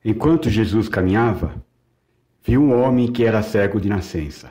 Enquanto Jesus caminhava, viu um homem que era cego de nascença.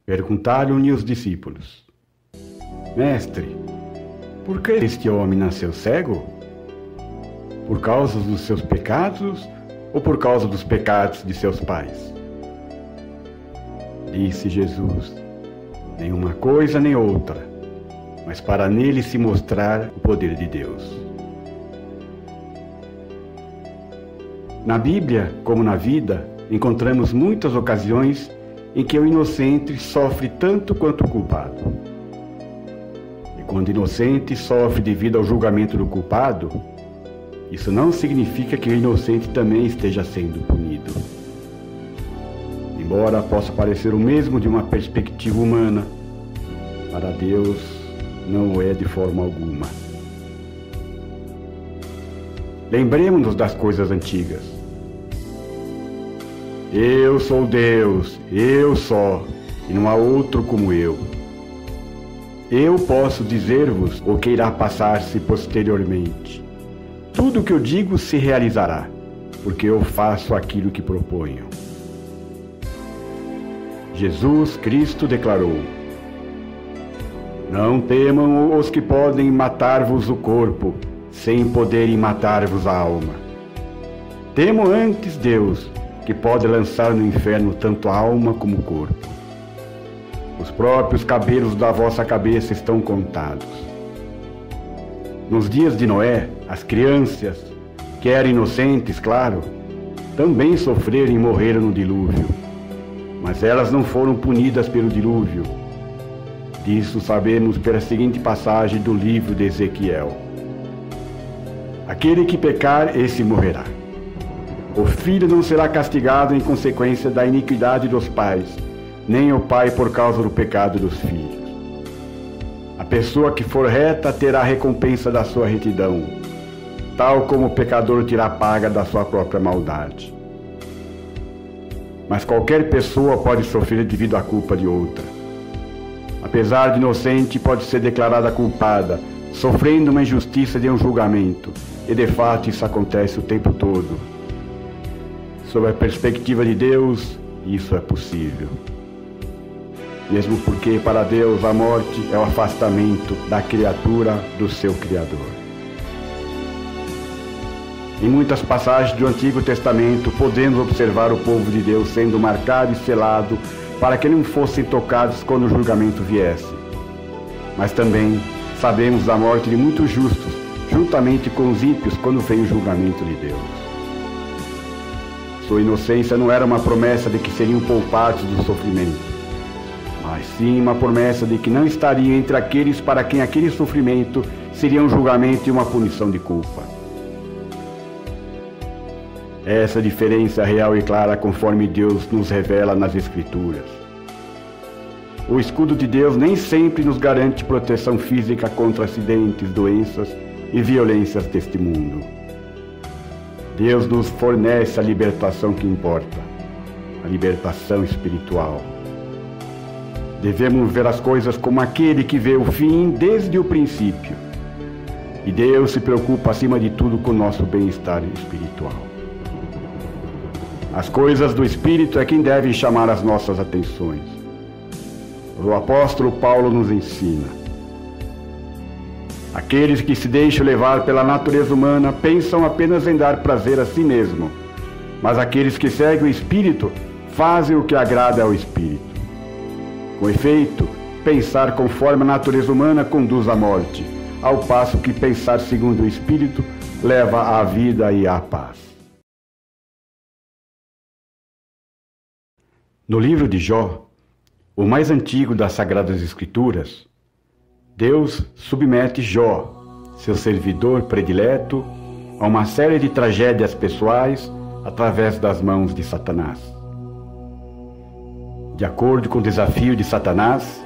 Perguntaram-lhe os discípulos: Mestre, por que este homem nasceu cego? Por causa dos seus pecados ou por causa dos pecados de seus pais? Disse Jesus: nenhuma coisa nem outra, mas para nele se mostrar o poder de Deus. Na Bíblia, como na vida, encontramos muitas ocasiões em que o inocente sofre tanto quanto o culpado. E quando o inocente sofre devido ao julgamento do culpado, isso não significa que o inocente também esteja sendo punido. Embora possa parecer o mesmo de uma perspectiva humana, para Deus não o é de forma alguma. Lembremos-nos das coisas antigas. Eu sou Deus, eu só, e não há outro como eu. Eu posso dizer-vos o que irá passar-se posteriormente. Tudo o que eu digo se realizará, porque eu faço aquilo que proponho. Jesus Cristo declarou: não temam os que podem matar-vos o corpo, sem poderem matar-vos a alma. Temam antes Deus, que pode lançar no inferno tanto a alma como o corpo. Os próprios cabelos da vossa cabeça estão contados. Nos dias de Noé, as crianças, que eram inocentes, claro, também sofreram e morreram no dilúvio. Mas elas não foram punidas pelo dilúvio. Disso sabemos pela seguinte passagem do livro de Ezequiel: aquele que pecar, esse morrerá. O filho não será castigado em consequência da iniquidade dos pais, nem o pai por causa do pecado dos filhos. A pessoa que for reta terá a recompensa da sua retidão, tal como o pecador terá a paga da sua própria maldade. Mas qualquer pessoa pode sofrer devido à culpa de outra. Apesar de inocente, pode ser declarada culpada, sofrendo uma injustiça de um julgamento, e de fato isso acontece o tempo todo. Sob a perspectiva de Deus, isso é possível. Mesmo porque para Deus a morte é o afastamento da criatura do seu Criador. Em muitas passagens do Antigo Testamento podemos observar o povo de Deus sendo marcado e selado para que não fossem tocados quando o julgamento viesse. Mas também sabemos da morte de muitos justos, juntamente com os ímpios, quando veio o julgamento de Deus. Sua inocência não era uma promessa de que seriam poupados do sofrimento, mas sim uma promessa de que não estariam entre aqueles para quem aquele sofrimento seria um julgamento e uma punição de culpa. Essa diferença é real e clara conforme Deus nos revela nas Escrituras. O escudo de Deus nem sempre nos garante proteção física contra acidentes, doenças e violências deste mundo. Deus nos fornece a libertação que importa, a libertação espiritual. Devemos ver as coisas como aquele que vê o fim desde o princípio. E Deus se preocupa acima de tudo com o nosso bem-estar espiritual. As coisas do Espírito é quem deve chamar as nossas atenções. O apóstolo Paulo nos ensina: aqueles que se deixam levar pela natureza humana pensam apenas em dar prazer a si mesmo, mas aqueles que seguem o Espírito fazem o que agrada ao Espírito. Com efeito, pensar conforme a natureza humana conduz à morte, ao passo que pensar segundo o Espírito leva à vida e à paz. No livro de Jó, o mais antigo das Sagradas Escrituras, Deus submete Jó, seu servidor predileto, a uma série de tragédias pessoais através das mãos de Satanás. De acordo com o desafio de Satanás,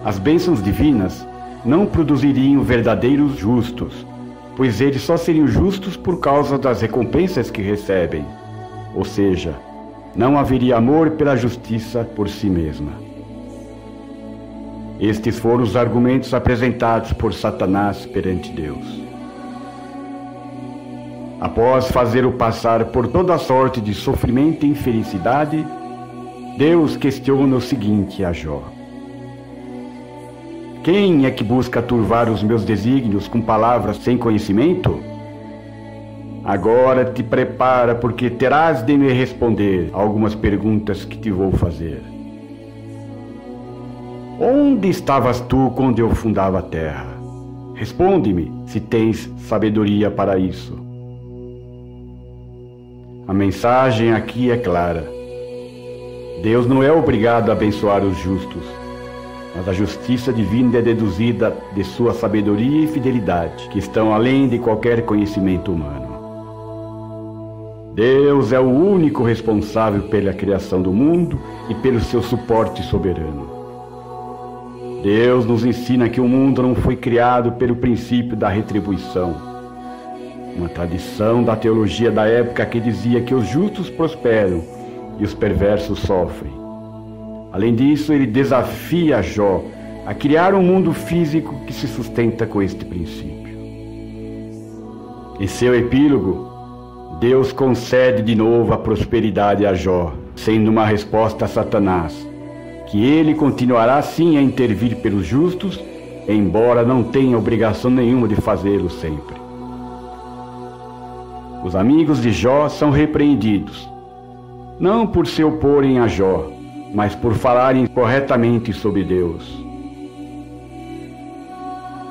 as bênçãos divinas não produziriam verdadeiros justos, pois eles só seriam justos por causa das recompensas que recebem, ou seja, não haveria amor pela justiça por si mesma. Estes foram os argumentos apresentados por Satanás perante Deus. Após fazê-lo passar por toda sorte de sofrimento e infelicidade, Deus questiona o seguinte a Jó: quem é que busca turvar os meus desígnios com palavras sem conhecimento? Agora te prepara, porque terás de me responder algumas perguntas que te vou fazer. Onde estavas tu quando eu fundava a terra? Responde-me, se tens sabedoria para isso. A mensagem aqui é clara. Deus não é obrigado a abençoar os justos, mas a justiça divina é deduzida de sua sabedoria e fidelidade, que estão além de qualquer conhecimento humano. Deus é o único responsável pela criação do mundo e pelo seu suporte soberano. Deus nos ensina que o mundo não foi criado pelo princípio da retribuição, uma tradição da teologia da época que dizia que os justos prosperam e os perversos sofrem. Além disso, ele desafia Jó a criar um mundo físico que se sustenta com este princípio. Em seu epílogo, Deus concede de novo a prosperidade a Jó, sendo uma resposta a Satanás, que ele continuará sim a intervir pelos justos, embora não tenha obrigação nenhuma de fazê-lo sempre. Os amigos de Jó são repreendidos, não por se oporem a Jó, mas por falarem corretamente sobre Deus.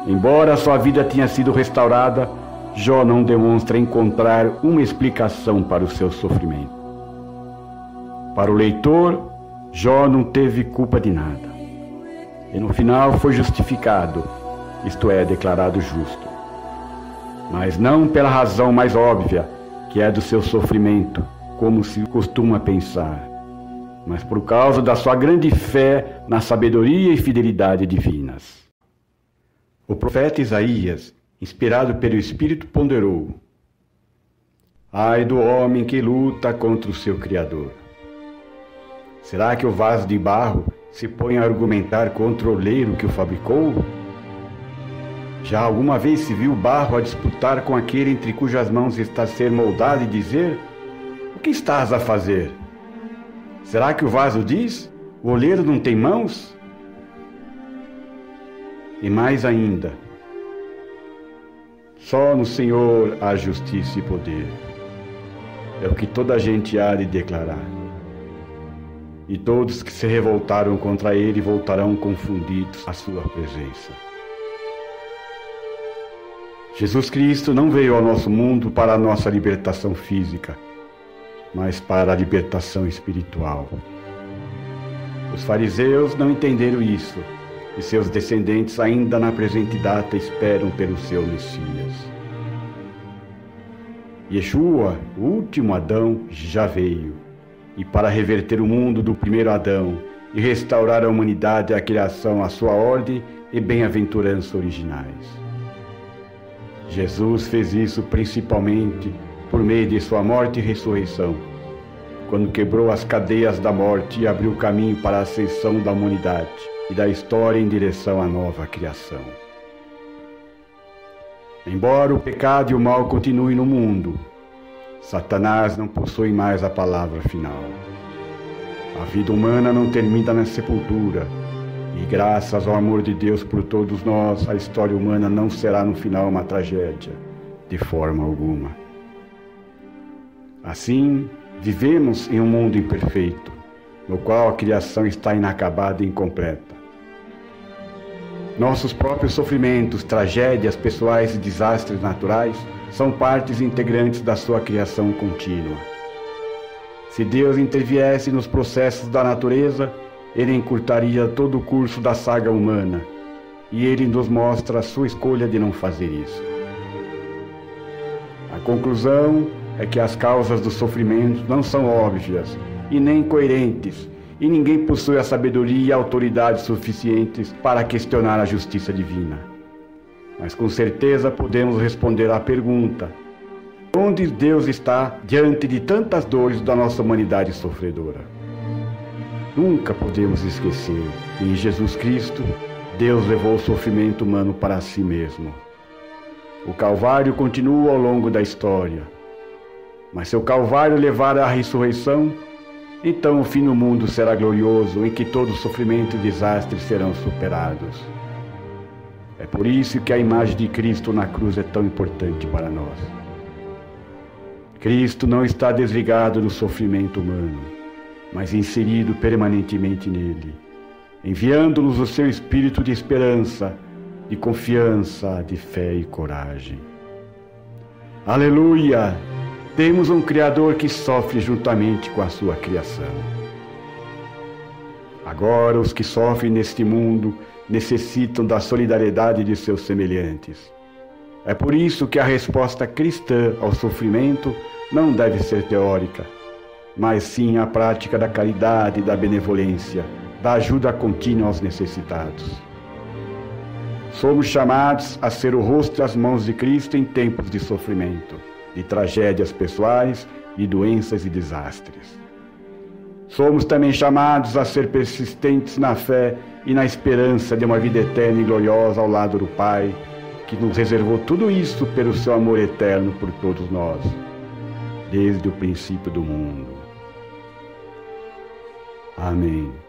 Embora sua vida tenha sido restaurada, Jó não demonstra encontrar uma explicação para o seu sofrimento. Para o leitor, Jó não teve culpa de nada. E no final foi justificado, isto é, declarado justo. Mas não pela razão mais óbvia, que é do seu sofrimento, como se costuma pensar, mas por causa da sua grande fé na sabedoria e fidelidade divinas. O profeta Isaías, inspirado pelo Espírito, ponderou: ai do homem que luta contra o seu Criador. Será que o vaso de barro se põe a argumentar contra o oleiro que o fabricou? Já alguma vez se viu o barro a disputar com aquele entre cujas mãos está a ser moldado e dizer: o que estás a fazer? Será que o vaso diz: o oleiro não tem mãos? E mais ainda, só no Senhor há justiça e poder. É o que toda a gente há de declarar. E todos que se revoltaram contra ele voltarão confundidos à sua presença. Jesus Cristo não veio ao nosso mundo para a nossa libertação física, mas para a libertação espiritual. Os fariseus não entenderam isso, e seus descendentes ainda na presente data esperam pelo seu Messias. Yeshua, o último Adão, já veio, e para reverter o mundo do primeiro Adão e restaurar a humanidade e a criação à sua ordem e bem-aventurança originais. Jesus fez isso principalmente por meio de sua morte e ressurreição, quando quebrou as cadeias da morte e abriu caminho para a ascensão da humanidade e da história em direção à nova criação. Embora o pecado e o mal continuem no mundo, Satanás não possui mais a palavra final. A vida humana não termina na sepultura, e graças ao amor de Deus por todos nós, a história humana não será no final uma tragédia, de forma alguma. Assim, vivemos em um mundo imperfeito, no qual a criação está inacabada e incompleta. Nossos próprios sofrimentos, tragédias pessoais e desastres naturais são partes integrantes da sua criação contínua. Se Deus interviesse nos processos da natureza, Ele encurtaria todo o curso da saga humana, e Ele nos mostra a sua escolha de não fazer isso. A conclusão é que as causas do sofrimento não são óbvias e nem coerentes, e ninguém possui a sabedoria e a autoridade suficientes para questionar a justiça divina. Mas com certeza podemos responder à pergunta: onde Deus está diante de tantas dores da nossa humanidade sofredora? Nunca podemos esquecer que em Jesus Cristo, Deus levou o sofrimento humano para si mesmo. O Calvário continua ao longo da história, Mas se o Calvário levar à ressurreição, então o fim do mundo será glorioso, em que todo sofrimento e desastre serão superados. É por isso que a imagem de Cristo na cruz é tão importante para nós. Cristo não está desligado do sofrimento humano, mas inserido permanentemente nele, enviando-nos o seu espírito de esperança, de confiança, de fé e coragem. Aleluia! Temos um Criador que sofre juntamente com a sua criação. Agora, os que sofrem neste mundo necessitam da solidariedade de seus semelhantes. É por isso que a resposta cristã ao sofrimento não deve ser teórica, mas sim a prática da caridade e da benevolência, da ajuda contínua aos necessitados. Somos chamados a ser o rosto e as mãos de Cristo em tempos de sofrimento, de tragédias pessoais, de doenças e desastres. Somos também chamados a ser persistentes na fé e na esperança de uma vida eterna e gloriosa ao lado do Pai, que nos reservou tudo isso pelo seu amor eterno por todos nós, desde o princípio do mundo. Amém.